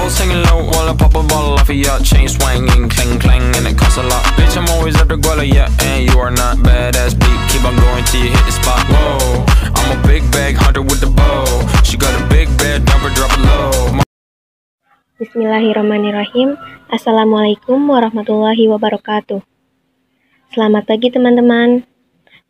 singing low while I pop a bottle off of your chain swinging, clang clang, and it costs a lot. Bitch, I'm always at the guala, yeah, and you are not badass beat. Keep on going till you hit the spot. Whoa, I'm a big bag hunter with the bow. She got a big bed, number drop it low. Bismillahirrahmanirrahim. Assalamualaikum warahmatullahi wabarakatuh. Selamat pagi teman-teman.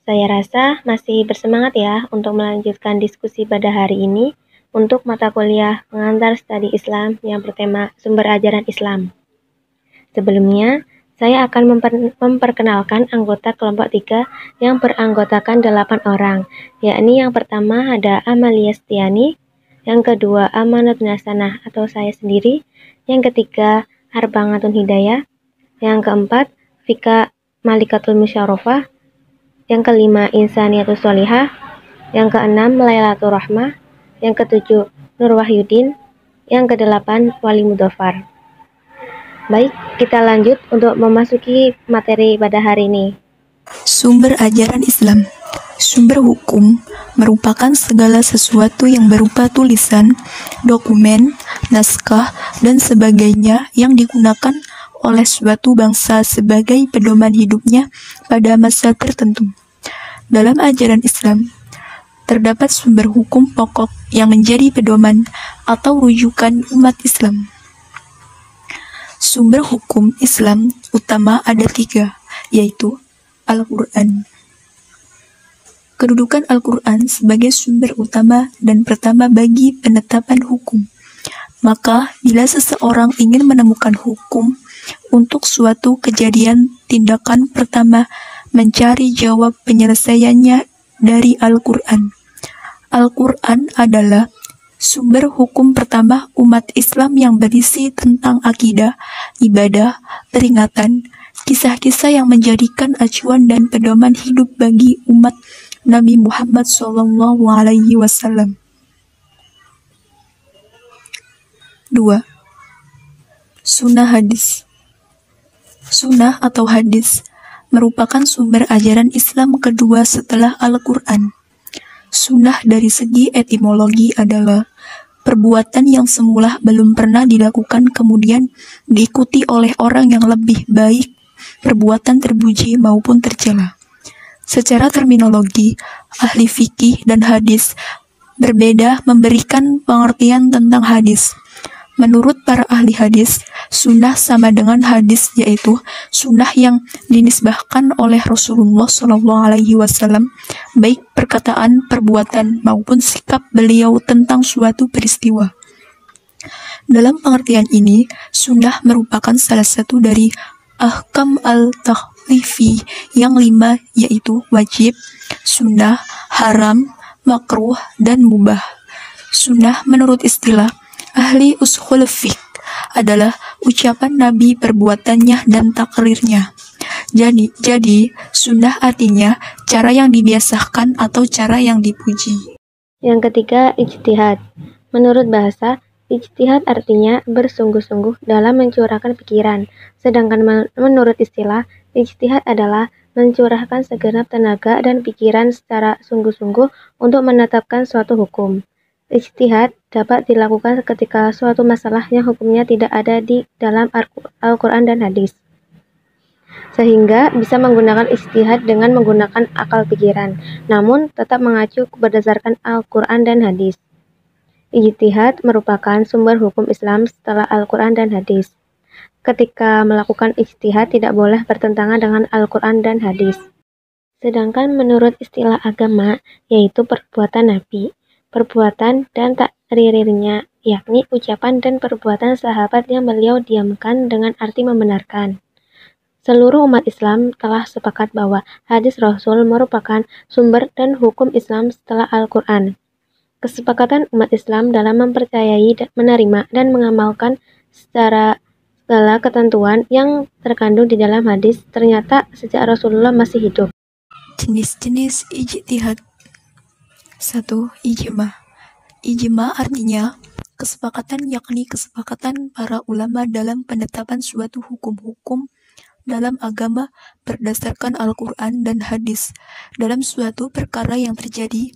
Saya rasa masih bersemangat ya untuk melanjutkan diskusi pada hari ini untuk mata kuliah pengantar studi Islam yang bertema sumber ajaran Islam. Sebelumnya, saya akan memperkenalkan anggota kelompok 3 yang beranggotakan 8 orang, yakni yang pertama ada Amalia Setiani, yang kedua Amanatun Hasanah atau saya sendiri, yang ketiga Arbangatun Hidayah, yang keempat Vika Malikatul Musyarofah, yang kelima Insaniyatus Sholihah, yang keenam Lailatul Rahmah, yang ketujuh Nur Wahyudin, yang kedelapan Wali Mudhafar. Baik, kita lanjut untuk memasuki materi pada hari ini. Sumber ajaran Islam. Sumber hukum merupakan segala sesuatu yang berupa tulisan, dokumen, naskah, dan sebagainya yang digunakan oleh suatu bangsa sebagai pedoman hidupnya pada masa tertentu. Dalam ajaran Islam, terdapat sumber hukum pokok yang menjadi pedoman atau rujukan umat Islam. Sumber hukum Islam utama ada 3, yaitu Al-Quran. Kedudukan Al-Quran sebagai sumber utama dan pertama bagi penetapan hukum. Maka, bila seseorang ingin menemukan hukum untuk suatu kejadian, tindakan pertama mencari jawab penyelesaiannya dari Al-Quran. Al-Quran adalah sumber hukum pertama umat Islam yang berisi tentang akidah, ibadah, peringatan, kisah-kisah yang menjadikan acuan dan pedoman hidup bagi umat Nabi Muhammad SAW. 2. Sunnah hadis. Sunnah atau hadis merupakan sumber ajaran Islam kedua setelah Al-Quran. Sunnah dari segi etimologi adalah perbuatan yang semula belum pernah dilakukan kemudian diikuti oleh orang yang lebih baik, perbuatan terpuji maupun tercela. Secara terminologi, ahli fikih dan hadis berbeda memberikan pengertian tentang hadis. Menurut para ahli hadis, sunnah sama dengan hadis, yaitu sunnah yang dinisbahkan oleh Rasulullah SAW, baik perkataan, perbuatan, maupun sikap beliau tentang suatu peristiwa. Dalam pengertian ini, sunnah merupakan salah satu dari ahkam al-takhlifi yang 5, yaitu wajib, sunnah, haram, makruh, dan mubah. Sunnah menurut istilah ahli ushul fiqh adalah ucapan Nabi, perbuatannya, dan takrirnya. Jadi, sunnah artinya cara yang dibiasakan atau cara yang dipuji. Yang ketiga, ijtihad. Menurut bahasa, ijtihad artinya bersungguh-sungguh dalam mencurahkan pikiran. Sedangkan menurut istilah, ijtihad adalah mencurahkan segenap tenaga dan pikiran secara sungguh-sungguh untuk menetapkan suatu hukum. Ijtihad dapat dilakukan ketika suatu masalah yang hukumnya tidak ada di dalam Al-Quran dan hadis, sehingga bisa menggunakan ijtihad dengan menggunakan akal pikiran, namun tetap mengacu berdasarkan Al-Quran dan hadis. Ijtihad merupakan sumber hukum Islam setelah Al-Quran dan hadis. Ketika melakukan ijtihad tidak boleh bertentangan dengan Al-Quran dan hadis. Sedangkan menurut istilah agama, yaitu perbuatan Nabi, perbuatan dan takrirnya, yakni ucapan dan perbuatan sahabat yang beliau diamkan dengan arti membenarkan. Seluruh umat Islam telah sepakat bahwa hadis Rasul merupakan sumber dan hukum Islam setelah Al-Quran. Kesepakatan umat Islam dalam mempercayai, menerima, dan mengamalkan secara segala ketentuan yang terkandung di dalam hadis ternyata sejak Rasulullah masih hidup. Jenis-jenis ijtihad. 1. Ijma. Ijma artinya kesepakatan, yakni kesepakatan para ulama dalam penetapan suatu hukum-hukum dalam agama berdasarkan Al-Quran dan hadis dalam suatu perkara yang terjadi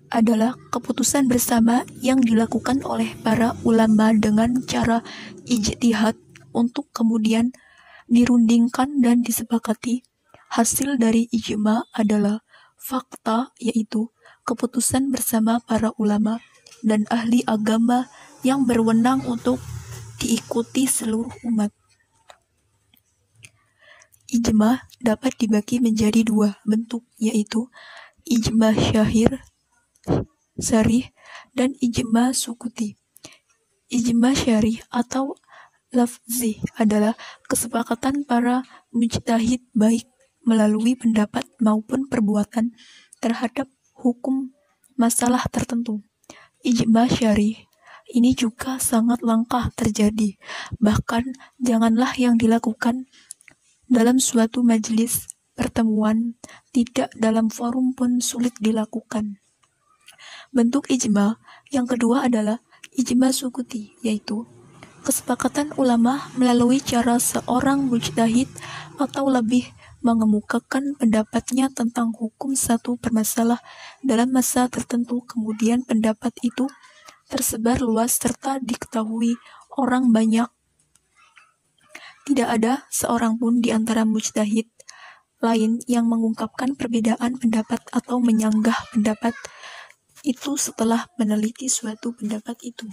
adalah keputusan bersama yang dilakukan oleh para ulama dengan cara ijtihad untuk kemudian dirundingkan dan disepakati. Hasil dari ijma adalah fakta, yaitu keputusan bersama para ulama dan ahli agama yang berwenang untuk diikuti seluruh umat. Ijma dapat dibagi menjadi dua bentuk, yaitu ijma syarih dan ijma sukuti. Ijma syarih atau lafzi adalah kesepakatan para mujtahid baik melalui pendapat maupun perbuatan terhadap hukum masalah tertentu. Ijma syarih ini juga sangat langka terjadi, bahkan janganlah yang dilakukan dalam suatu majelis pertemuan, tidak dalam forum pun sulit dilakukan. Bentuk ijma yang kedua adalah ijma sukuti, yaitu kesepakatan ulama melalui cara seorang mujtahid atau lebih mengemukakan pendapatnya tentang hukum satu permasalah dalam masa tertentu, kemudian pendapat itu tersebar luas serta diketahui orang banyak. Tidak ada seorang pun di antara mujtahid lain yang mengungkapkan perbedaan pendapat atau menyanggah pendapat itu setelah meneliti suatu pendapat itu.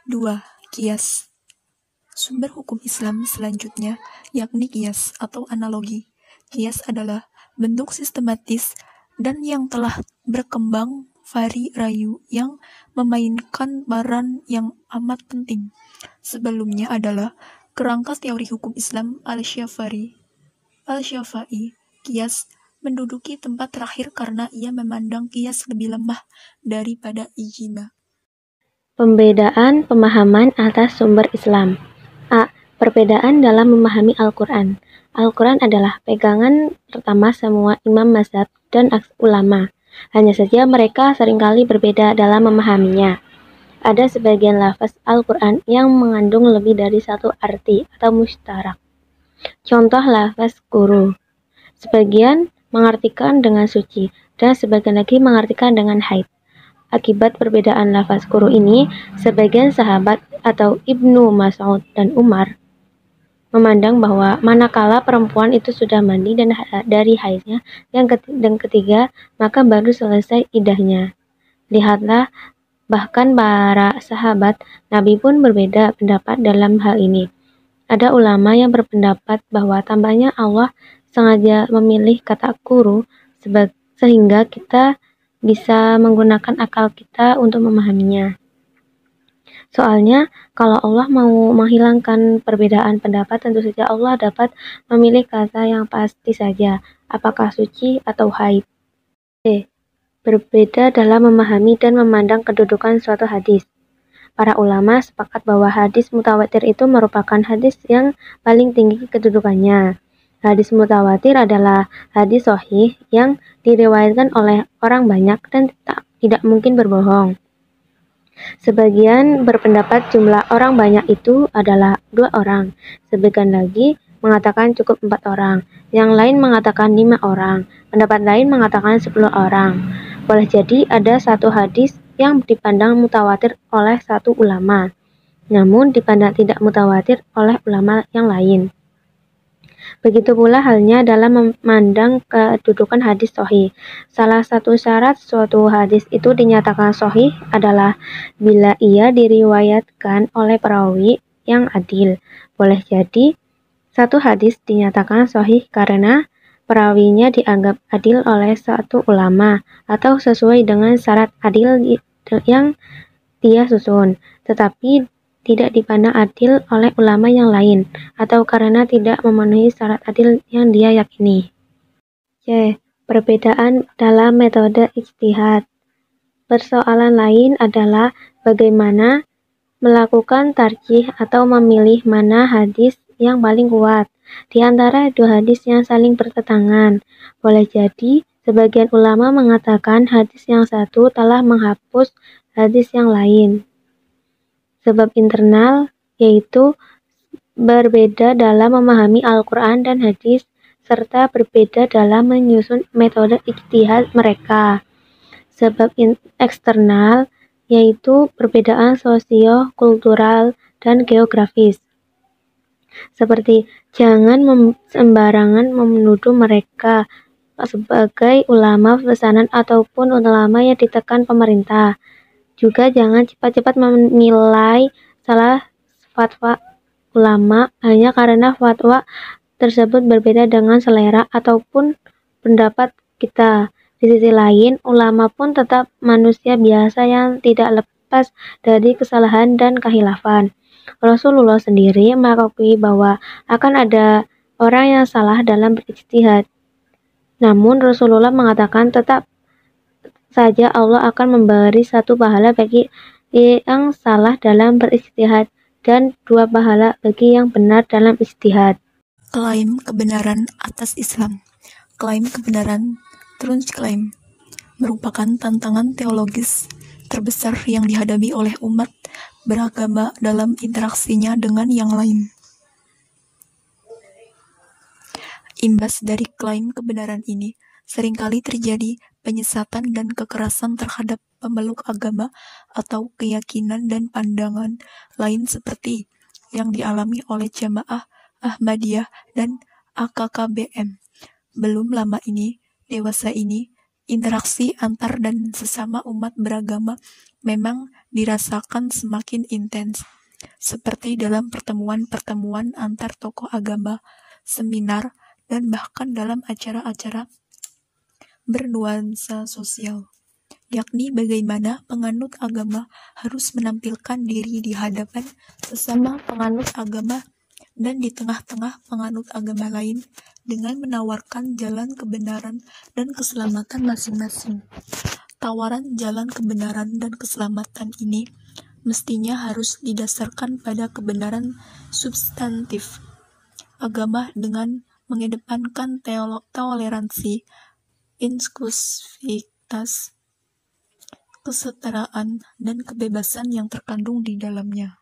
2. Qiyas. Sumber hukum Islam selanjutnya yakni qiyas atau analogi. Qiyas adalah bentuk sistematis dan yang telah berkembang vari rayu yang memainkan peran yang amat penting. Sebelumnya adalah kerangka teori hukum Islam Al-Syafi'i. Qiyas menduduki tempat terakhir karena ia memandang qiyas lebih lemah daripada ijma. Pembedaan pemahaman atas sumber Islam. A. Perbedaan dalam memahami Al-Quran. Al-Quran adalah pegangan pertama semua imam mazhab dan ulama. Hanya saja mereka seringkali berbeda dalam memahaminya. Ada sebagian lafaz Al-Quran yang mengandung lebih dari satu arti atau mustarak. Contoh lafaz guru. Sebagian mengartikan dengan suci, dan sebagian lagi mengartikan dengan haid. Akibat perbedaan lafaz guru ini, sebagian sahabat atau Ibnu Mas'ud dan Umar memandang bahwa manakala perempuan itu sudah mandi dan dari haidnya yang ketiga, maka baru selesai idahnya. Lihatlah, bahkan para sahabat Nabi pun berbeda pendapat dalam hal ini. Ada ulama yang berpendapat bahwa tambahnya Allah sengaja memilih kata guru sehingga kita bisa menggunakan akal kita untuk memahaminya. Soalnya, kalau Allah mau menghilangkan perbedaan pendapat, tentu saja Allah dapat memilih kata yang pasti saja, apakah suci atau haid. C. Berbeda dalam memahami dan memandang kedudukan suatu hadis. Para ulama sepakat bahwa hadis mutawatir itu merupakan hadis yang paling tinggi kedudukannya. Hadis mutawatir adalah hadis sahih yang diriwayatkan oleh orang banyak dan tidak mungkin berbohong. Sebagian berpendapat jumlah orang banyak itu adalah 2 orang, sebagian lagi mengatakan cukup 4 orang, yang lain mengatakan 5 orang, pendapat lain mengatakan 10 orang. Boleh jadi ada satu hadis yang dipandang mutawatir oleh satu ulama, namun dipandang tidak mutawatir oleh ulama yang lain. Begitu pula halnya dalam memandang kedudukan hadis sahih. Salah satu syarat suatu hadis itu dinyatakan sahih adalah bila ia diriwayatkan oleh perawi yang adil. Boleh jadi satu hadis dinyatakan sahih karena perawinya dianggap adil oleh satu ulama atau sesuai dengan syarat adil yang dia susun, tetapi tidak dipandang adil oleh ulama yang lain, atau karena tidak memenuhi syarat adil yang dia yakini. C. Perbedaan dalam metode ijtihad. Persoalan lain adalah bagaimana melakukan tarjih atau memilih mana hadis yang paling kuat di antara dua hadis yang saling bertentangan. Boleh jadi sebagian ulama mengatakan hadis yang satu telah menghapus hadis yang lain. Sebab internal, yaitu berbeda dalam memahami Al-Quran dan hadis, serta berbeda dalam menyusun metode ijtihad mereka. Sebab eksternal, yaitu perbedaan sosio-kultural dan geografis. Seperti jangan sembarangan menuduh mereka sebagai ulama pesanan ataupun ulama yang ditekan pemerintah. Juga jangan cepat-cepat menilai salah fatwa ulama hanya karena fatwa tersebut berbeda dengan selera ataupun pendapat kita. Di sisi lain, ulama pun tetap manusia biasa yang tidak lepas dari kesalahan dan khilafan. Rasulullah sendiri mengakui bahwa akan ada orang yang salah dalam berijtihad. Namun Rasulullah mengatakan tetap saja Allah akan memberi satu pahala bagi yang salah dalam berijtihad dan 2 pahala bagi yang benar dalam ijtihad. Klaim kebenaran atas Islam. Klaim kebenaran Truth Claim merupakan tantangan teologis terbesar yang dihadapi oleh umat beragama dalam interaksinya dengan yang lain. Imbas dari klaim kebenaran ini, seringkali terjadi penyesatan dan kekerasan terhadap pemeluk agama atau keyakinan dan pandangan lain seperti yang dialami oleh Jamaah Ahmadiyah dan AKKBM. Belum lama ini, dewasa ini, interaksi antar dan sesama umat beragama memang dirasakan semakin intens, seperti dalam pertemuan-pertemuan antar tokoh agama, seminar, dan bahkan dalam acara-acara bernuansa sosial, yakni bagaimana penganut agama harus menampilkan diri di hadapan sesama penganut agama dan di tengah-tengah penganut agama lain dengan menawarkan jalan kebenaran dan keselamatan masing-masing. Tawaran jalan kebenaran dan keselamatan ini mestinya harus didasarkan pada kebenaran substantif agama dengan mengedepankan toleransi, inklusivitas, kesetaraan, dan kebebasan yang terkandung di dalamnya.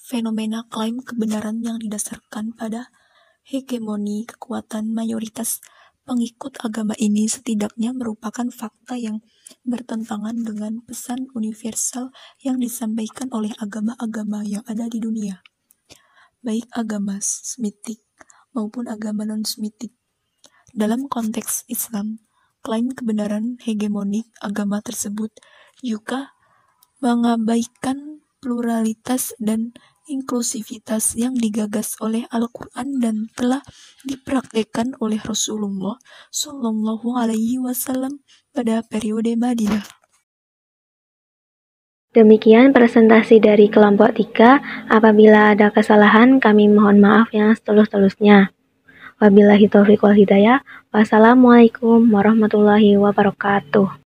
Fenomena klaim kebenaran yang didasarkan pada hegemoni kekuatan mayoritas pengikut agama ini setidaknya merupakan fakta yang bertentangan dengan pesan universal yang disampaikan oleh agama-agama yang ada di dunia, baik agama Semitik maupun agama non-Semitik. Dalam konteks Islam, klaim kebenaran hegemonik agama tersebut juga mengabaikan pluralitas dan inklusivitas yang digagas oleh Al-Quran dan telah dipraktikkan oleh Rasulullah Shallallahu Alaihi Wasallam pada periode Madinah. Demikian presentasi dari kelompok 3. Apabila ada kesalahan, kami mohon maaf yang setulus-tulusnya. Wabillahi taufiq wal hidayah. Wassalamualaikum warahmatullahi wabarakatuh.